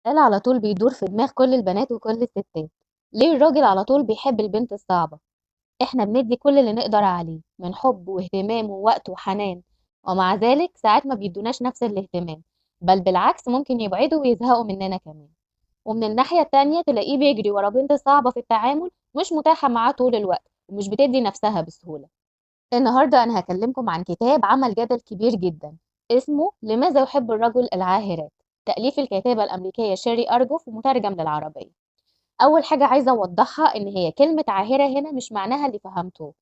سؤال على طول بيدور في دماغ كل البنات وكل الستات. ليه الراجل على طول بيحب البنت الصعبة؟ احنا بندي كل اللي نقدر عليه من حب واهتمام ووقت وحنان، ومع ذلك ساعات ما بيدوناش نفس الاهتمام، بل بالعكس ممكن يبعدوا ويزهقوا مننا كمان. ومن الناحية التانية تلاقيه بيجري ورا بنت صعبة في التعامل، مش متاحة معاه طول الوقت ومش بتدي نفسها بسهولة. النهاردة أنا هكلمكم عن كتاب عمل جدل كبير جدا، اسمه لماذا يحب الرجل العاهرات، تأليف الكاتبة الأمريكية شيري أرجوف ومترجم للعربية. أول حاجة عايزة أوضحها إن هي كلمة عاهرة هنا مش معناها اللي فهمتوه،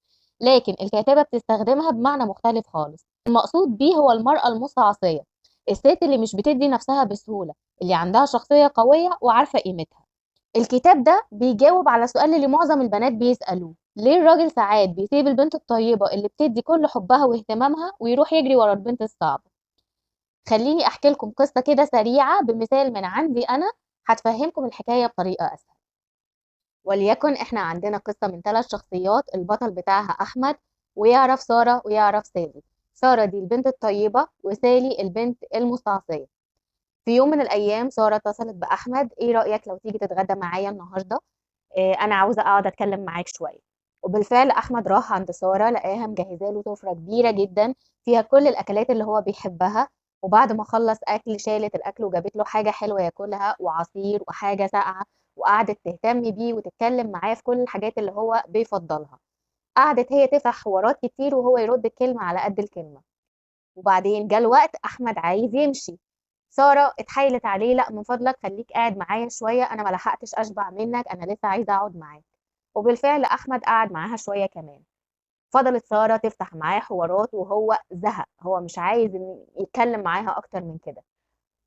لكن الكاتبة بتستخدمها بمعنى مختلف خالص. المقصود بيه هو المرأة المستعصية، الست اللي مش بتدي نفسها بسهولة، اللي عندها شخصية قوية وعارفة قيمتها. الكتاب ده بيجاوب على سؤال اللي معظم البنات بيسألوه: ليه الراجل ساعات بيسيب البنت الطيبة اللي بتدي كل حبها واهتمامها ويروح يجري ورا البنت الصعبة. خليني أحكي لكم قصة كده سريعة بمثال من عندي أنا، هتفهمكم الحكاية بطريقة أسهل. وليكن إحنا عندنا قصة من 3 شخصيات، البطل بتاعها أحمد، ويعرف سارة ويعرف سالي. سارة دي البنت الطيبة وسالي البنت المستعصية. في يوم من الأيام سارة اتصلت بأحمد: إيه رأيك لو تيجي تتغدى معايا النهاردة؟ انا عاوزه اقعد اتكلم معاك شويه. وبالفعل احمد راح عند ساره، لقاها مجهزه له سفره كبيره جدا فيها كل الاكلات اللي هو بيحبها. وبعد ما خلص اكل شالت الاكل وجابت له حاجه حلوه ياكلها وعصير وحاجه ساقعه، وقعدت تهتم بيه وتتكلم معاه في كل الحاجات اللي هو بيفضلها. قعدت هي تفتح حوارات كتير وهو يرد الكلمه على قد الكلمه. وبعدين جه الوقت احمد عايز يمشي. ساره اتحايلت عليه: لا من فضلك خليك قاعد معايا شويه، انا ما لحقتش اشبع منك، انا لسه عايزه اقعد معاك. وبالفعل احمد قعد معاها شويه كمان. فضلت ساره تفتح معاه حوارات وهو زهق، هو مش عايز إن يتكلم معاها اكتر من كده.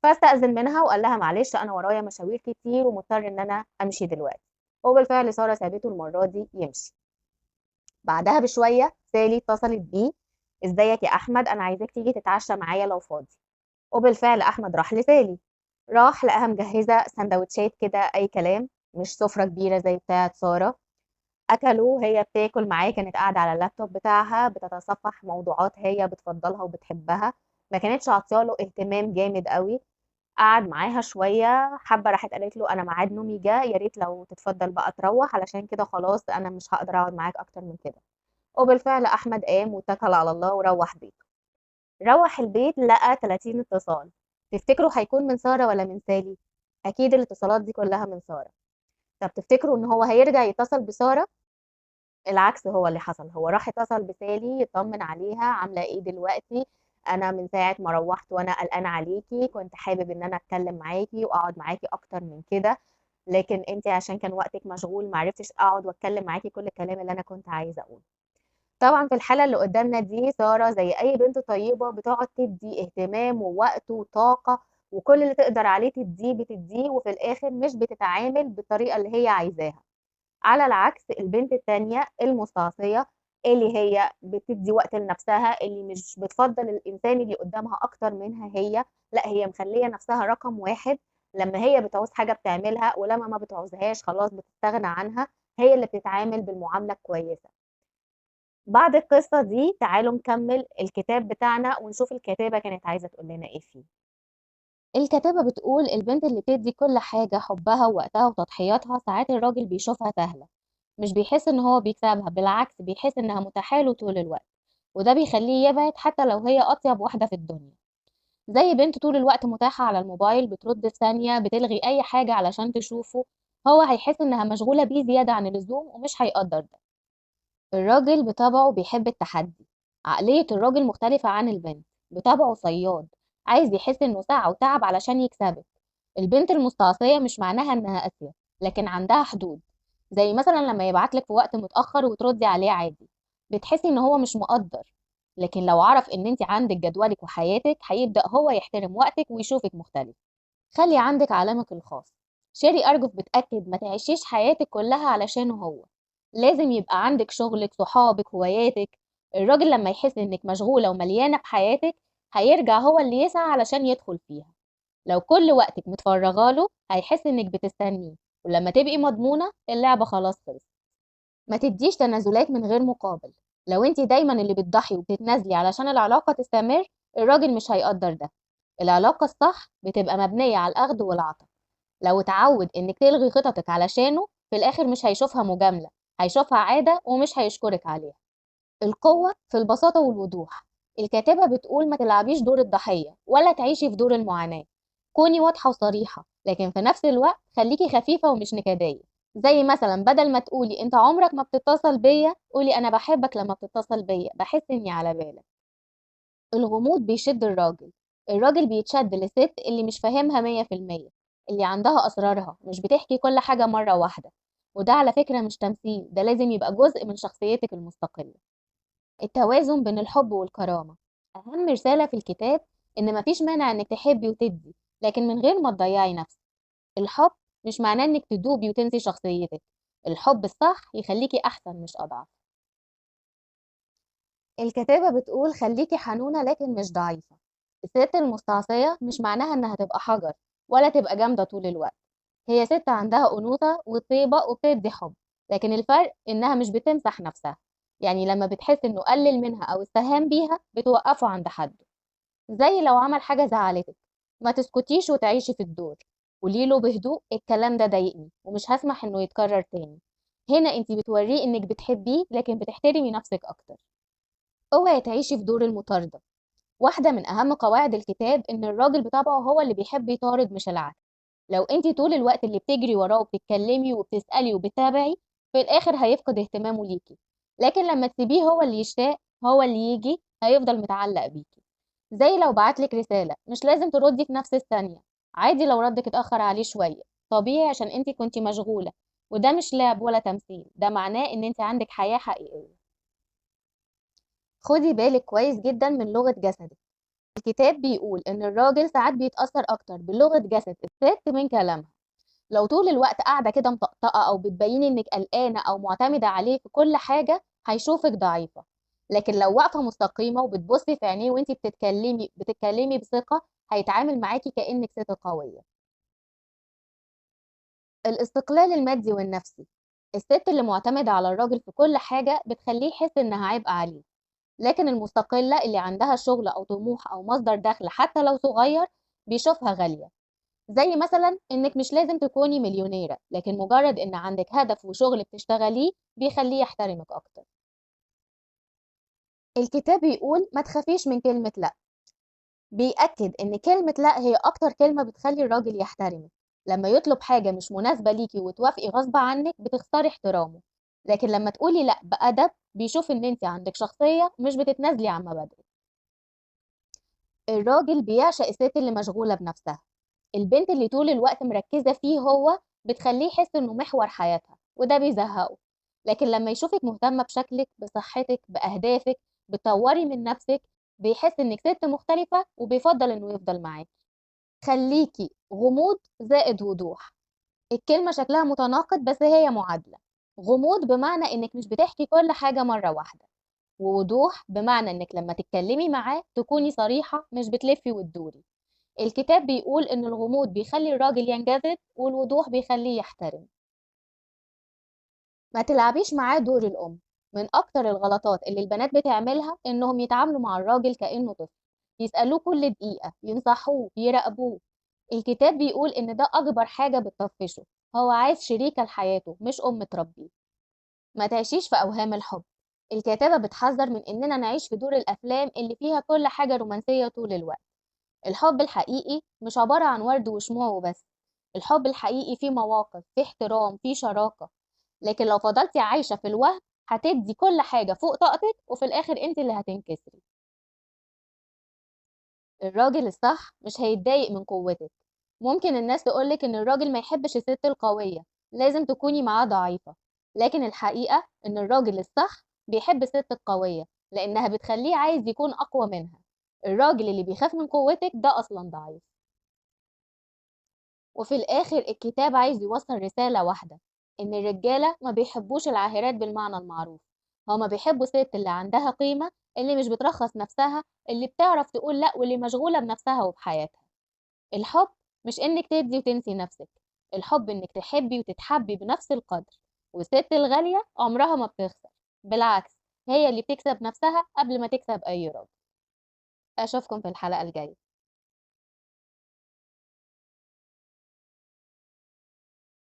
فاستأذن منها وقال لها: معلش انا ورايا مشاوير كتير ومضطر ان انا امشي دلوقتي. وبالفعل ساره سابته المره دي يمشي. بعدها بشويه سالي اتصلت بيه: ازيك يا احمد، انا عايزاك تيجي تتعشى معايا لو فاضي. وبالفعل احمد راح لسالي. راح لقاها مجهزه سندوتشات كده اي كلام، مش سفره كبيره زي بتاعه ساره. اكلوا، هي بتاكل معاه، كانت قاعده على اللابتوب بتاعها بتتصفح موضوعات هي بتفضلها وبتحبها. ما كانتش عاطياله اهتمام جامد قوي. قعد معاها شويه، حبه راحت قالت له: انا ميعاد نومي جه، يا ريت لو تتفضل بقى تروح، علشان كده خلاص انا مش هقدر اقعد معاك اكتر من كده. وبالفعل احمد قام واتكل على الله وروح بيته. روح البيت لقى 30 اتصال. تفتكروا هيكون من سارة ولا من سالي؟ أكيد الاتصالات دي كلها من سارة. طب تفتكروا إن هو هيرجع يتصل بسارة؟ العكس هو اللي حصل، هو راح اتصل بسالي يطمن عليها: عاملة إيه دلوقتي؟ أنا من ساعة ما روحت وأنا قلقان عليكي، كنت حابب إن أنا أتكلم معاكي وأقعد معاكي أكتر من كده، لكن أنت عشان كان وقتك مشغول معرفتش أقعد وأتكلم معاكي كل الكلام اللي أنا كنت عايزة أقوله. طبعا في الحالة اللي قدامنا دي سارة زي أي بنت طيبة بتقعد تدي اهتمام ووقت وطاقة، وكل اللي تقدر عليه تديه بتديه، وفي الآخر مش بتتعامل بالطريقة اللي هي عايزاها. على العكس البنت التانية المستعصية، اللي هي بتدي وقت لنفسها، اللي مش بتفضل الإنسان اللي قدامها أكتر منها هي، لا هي مخلية نفسها رقم واحد. لما هي بتعوز حاجة بتعملها، ولما ما بتعوزهاش خلاص بتستغنى عنها. هي اللي بتتعامل بالمعاملة الكويسة. بعد القصة دي تعالوا نكمل الكتاب بتاعنا ونشوف الكاتبة كانت عايزة تقول لنا ايه فيه. الكاتبة بتقول: البنت اللي بتدي كل حاجة حبها ووقتها وتضحياتها ساعات الراجل بيشوفها سهلة، مش بيحس ان هو بيكسبها، بالعكس بيحس انها متاحة له طول الوقت، وده بيخليه يبعد حتى لو هي اطيب واحدة في الدنيا. زي بنت طول الوقت متاحة على الموبايل، بترد في ثانية، بتلغي اي حاجة علشان تشوفه، هو هيحس انها مشغولة بيه زيادة عن اللزوم ومش هيقدر ده. الراجل بطبعه بيحب التحدي، عقلية الراجل مختلفة عن البنت، بطبعه صياد، عايز يحس انه سعى وتعب علشان يكسبك. البنت المستعصية مش معناها انها قاسية، لكن عندها حدود. زي مثلا لما يبعتلك في وقت متأخر وتردي عليه عادي، بتحسي ان هو مش مقدر. لكن لو عرف ان انت عندك جدولك وحياتك، هيبدأ هو يحترم وقتك ويشوفك مختلف. خلي عندك عالمك الخاص. شيري أرجف بتأكد: ما تعيشيش حياتك كلها علشانه هو، لازم يبقى عندك شغلك، صحابك، هواياتك. الراجل لما يحس انك مشغولة ومليانة بحياتك، هيرجع هو اللي يسعى علشان يدخل فيها. لو كل وقتك متفرغه له، هيحس انك بتستنيه، ولما تبقي مضمونة اللعبة خلاص خلصت. ما تديش تنازلات من غير مقابل. لو انت دايما اللي بتضحي وبتتنازلي علشان العلاقة تستمر، الراجل مش هيقدر ده. العلاقة الصح بتبقى مبنية على الأخذ والعطاء، لو اتعود إنك تلغي خططك علشانه في الآخر مش هيشوفها مجاملة، هيشوفها عادة ومش هيشكرك عليها. القوة في البساطة والوضوح. الكاتبة بتقول ما تلعبيش دور الضحية ولا تعيشي في دور المعاناة. كوني واضحة وصريحة، لكن في نفس الوقت خليكي خفيفة ومش نكدية. زي مثلا بدل ما تقولي انت عمرك ما بتتصل بيا، قولي انا بحبك لما بتتصل بيا، بحس اني على بالك. الغموض بيشد الراجل. الراجل بيتشد للست اللي مش فاهمها 100%، اللي عندها أسرارها، مش بتحكي كل حاجة مرة واحدة. وده على فكرة مش تمثيل، ده لازم يبقى جزء من شخصيتك المستقلة. التوازن بين الحب والكرامة. أهم رسالة في الكتاب إن مفيش مانع إنك تحبي وتدي، لكن من غير ما تضيعي نفسك. الحب مش معناه إنك تدوبي وتنسي شخصيتك. الحب الصح يخليكي أحسن مش أضعف. الكتابة بتقول خليكي حنونة لكن مش ضعيفة. الست المستعصية مش معناها إنها تبقى حجر ولا تبقى جامدة طول الوقت. هي ست عندها أنوثة وطيبة وبتدي حب، لكن الفرق إنها مش بتمسح نفسها. يعني لما بتحس إنه قلل منها أو استهان بيها بتوقفه عند حده. زي لو عمل حاجة زعلتك، ما تسكتيش وتعيشي في الدور. قوليله بهدوء الكلام ده ضايقني ومش هسمح إنه يتكرر تاني. هنا انتي بتوريه إنك بتحبيه لكن بتحترمي نفسك أكتر. اوعي تعيشي في دور المطاردة. واحدة من أهم قواعد الكتاب إن الراجل بطبعه هو اللي بيحب يطارد مش العكس. لو انتي طول الوقت اللي بتجري وراه وبتتكلمي وبتسألي وبتتابعي، في الآخر هيفقد اهتمامه ليكي. لكن لما تسيبيه هو اللي يشتاق، هو اللي يجي، هيفضل متعلق بيكي. زي لو بعتلك رسالة مش لازم تردي في نفس الثانية. عادي لو ردك اتأخر عليه شوية، طبيعي عشان انتي كنتي مشغولة. وده مش لعب ولا تمثيل، ده معناه ان انتي عندك حياة حقيقية. خدي بالك كويس جدا من لغة جسدك. الكتاب بيقول إن الراجل ساعات بيتأثر أكتر بلغة جسد الست من كلامها. لو طول الوقت قاعدة كده مطقطقة أو بتبيني إنك قلقانة أو معتمدة عليه في كل حاجة، هيشوفك ضعيفة. لكن لو واقفة مستقيمة وبتبصي في عينيه وانتي بتتكلمي بثقة، هيتعامل معاكي كأنك ست قوية. الاستقلال المادي والنفسي. الست اللي معتمدة على الراجل في كل حاجة بتخليه يحس إنها عبء عليه. لكن المستقلة اللي عندها شغل أو طموح أو مصدر دخل حتى لو صغير، بيشوفها غالية. زي مثلا إنك مش لازم تكوني مليونيرة، لكن مجرد إن عندك هدف وشغل بتشتغليه بيخليه يحترمك أكتر. الكتاب بيقول ما تخافيش من كلمة لأ. بيأكد إن كلمة لأ هي أكتر كلمة بتخلي الراجل يحترمك. لما يطلب حاجة مش مناسبة ليكي وتوافقي غصب عنك بتخسري احترامه. لكن لما تقولي لأ بأدب بيشوف إن أنت عندك شخصية مش بتتنازلي عن مبادئك. الراجل بيعشق الست اللي مشغولة بنفسها. البنت اللي طول الوقت مركزة فيه هو بتخليه يحس إنه محور حياتها، وده بيزهقه. لكن لما يشوفك مهتمة بشكلك، بصحتك، بأهدافك، بتطوري من نفسك، بيحس إنك ست مختلفة وبيفضل إنه يفضل معاك. خليكي غموض زائد وضوح. الكلمة شكلها متناقض بس هي معادلة. غموض بمعنى إنك مش بتحكي كل حاجة مرة واحدة، ووضوح بمعنى إنك لما تتكلمي معاه تكوني صريحة مش بتلفي وتدوري. الكتاب بيقول إن الغموض بيخلي الراجل ينجذب والوضوح بيخليه يحترم. ما تلعبيش معاه دور الأم. من أكتر الغلطات اللي البنات بتعملها إنهم يتعاملوا مع الراجل كأنه طفل، يسألوه كل دقيقة، ينصحوه، يراقبوه. الكتاب بيقول إن ده أكبر حاجة بتطفشه. هو عايز شريكة لحياته مش أم تربيه. ما تعيشيش في أوهام الحب. الكاتبة بتحذر من إننا نعيش في دور الأفلام اللي فيها كل حاجة رومانسية طول الوقت. الحب الحقيقي مش عبارة عن ورد وشموع وبس. الحب الحقيقي فيه مواقف، فيه احترام، فيه شراكة. لكن لو فضلتي عايشة في الوهم، هتدي كل حاجة فوق طاقتك وفي الآخر انت اللي هتنكسري. الراجل الصح مش هيتضايق من قوتك. ممكن الناس تقولك ان الراجل ما يحبش الست القوية، لازم تكوني معاه ضعيفة. لكن الحقيقة ان الراجل الصح بيحب الست القوية، لانها بتخليه عايز يكون اقوى منها. الراجل اللي بيخاف من قوتك ده اصلا ضعيف. وفي الآخر الكتاب عايز يوصل رسالة واحدة، إن الرجالة ما بيحبوش العاهرات بالمعنى المعروف. هما بيحبوا الست اللي عندها قيمة، اللي مش بترخص نفسها، اللي بتعرف تقول لأ واللي مشغولة بنفسها وبحياتها. الحب مش إنك تدي وتنسي نفسك. الحب إنك تحبي وتتحبي بنفس القدر. والست الغالية عمرها ما بتخسر، بالعكس، هي اللي بتكسب نفسها قبل ما تكسب أي راجل. أشوفكم في الحلقة الجاية.